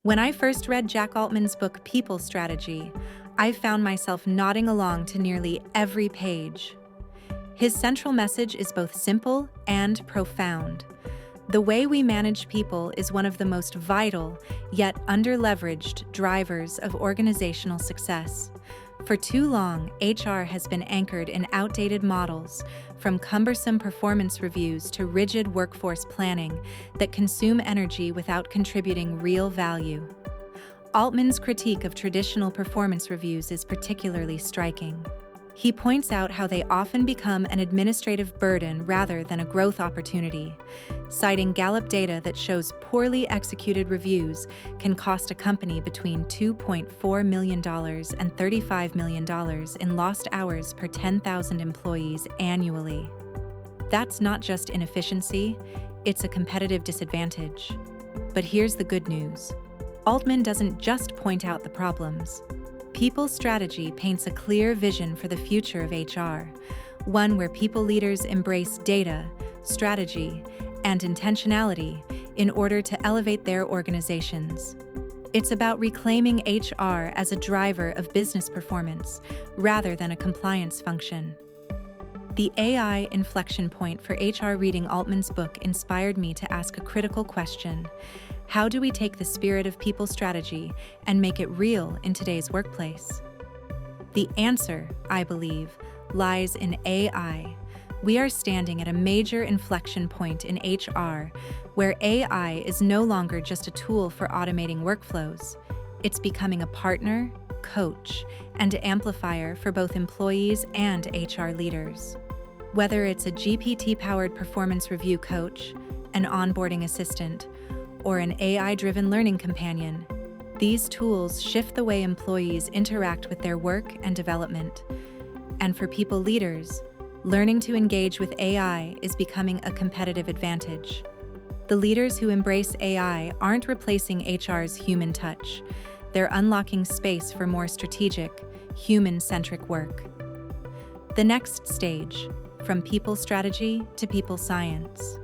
When I first read Jack Altman's book People Strategy, I found myself nodding along to nearly every page. His central message is both simple and profound. The way we manage people is one of the most vital, yet under-leveraged drivers of organizational success. For too long, HR has been anchored in outdated models, from cumbersome performance reviews to rigid workforce planning that consume energy without contributing real value. Altman's critique of traditional performance reviews is particularly striking. He points out how they often become an administrative burden rather than a growth opportunity, citing Gallup data that shows poorly executed reviews can cost a company between $2.4 million and $35 million in lost hours per 10,000 employees annually. That's not just inefficiency, it's a competitive disadvantage. But here's the good news. Altman doesn't just point out the problems. People Strategy paints a clear vision for the future of HR, one where people leaders embrace data, strategy, and intentionality in order to elevate their organizations. It's about reclaiming HR as a driver of business performance rather than a compliance function. The AI inflection point for HR reading Altman's book inspired me to ask a critical question. How do we take the spirit of People Strategy and make it real in today's workplace? The answer, I believe, lies in AI. We are standing at a major inflection point in HR, where AI is no longer just a tool for automating workflows. It's becoming a partner, coach, and amplifier for both employees and HR leaders. Whether it's a GPT-powered performance review coach, an onboarding assistant, or an AI-driven learning companion, these tools shift the way employees interact with their work and development. And for people leaders, learning to engage with AI is becoming a competitive advantage. The leaders who embrace AI aren't replacing HR's human touch. They're unlocking space for more strategic, human-centric work. The next stage, from people strategy to people science.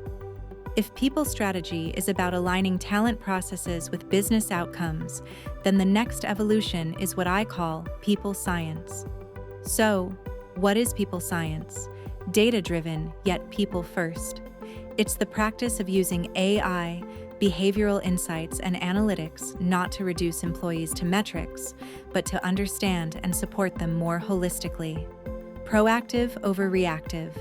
If people strategy is about aligning talent processes with business outcomes, then the next evolution is what I call people science. So, what is people science? Data-driven, yet people-first. It's the practice of using AI, behavioral insights, and analytics not to reduce employees to metrics, but to understand and support them more holistically. Proactive over reactive.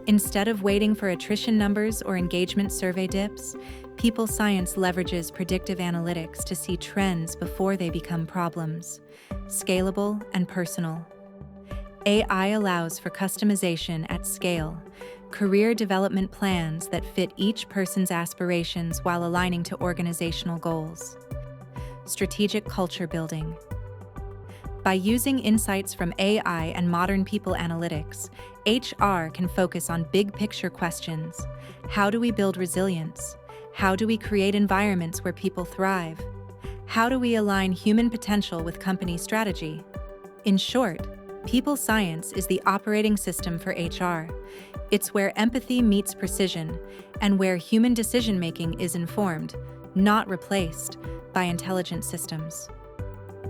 Instead of waiting for attrition numbers or engagement survey dips, people science leverages predictive analytics to see trends before they become problems. Scalable and personal. AI allows for customization at scale, career development plans that fit each person's aspirations while aligning to organizational goals. Strategic culture building. By using insights from AI and modern people analytics, HR can focus on big-picture questions. How do we build resilience? How do we create environments where people thrive? How do we align human potential with company strategy? In short, people science is the operating system for HR. It's where empathy meets precision and where human decision-making is informed, not replaced, by intelligent systems.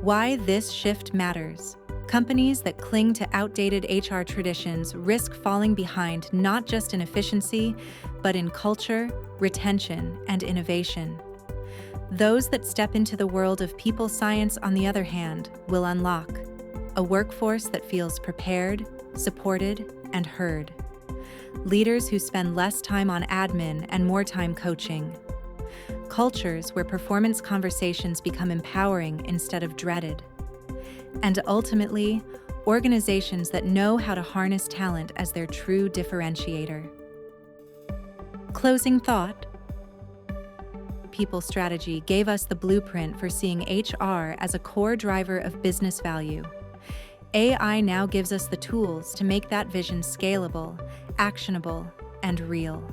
Why this shift matters. Companies that cling to outdated HR traditions risk falling behind not just in efficiency, but in culture, retention, and innovation. Those that step into the world of people science, on the other hand, will unlock a workforce that feels prepared, supported, and heard. Leaders who spend less time on admin and more time coaching. Cultures where performance conversations become empowering instead of dreaded. And ultimately, organizations that know how to harness talent as their true differentiator. Closing thought. People strategy gave us the blueprint for seeing HR as a core driver of business value. AI now gives us the tools to make that vision scalable, actionable, and real.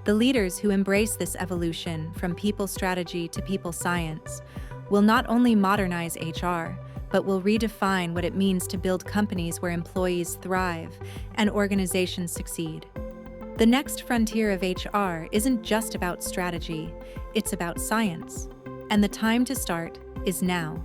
The leaders who embrace this evolution from people strategy to people science will not only modernize HR, but will redefine what it means to build companies where employees thrive and organizations succeed. The next frontier of HR isn't just about strategy, it's about science. and the time to start is now.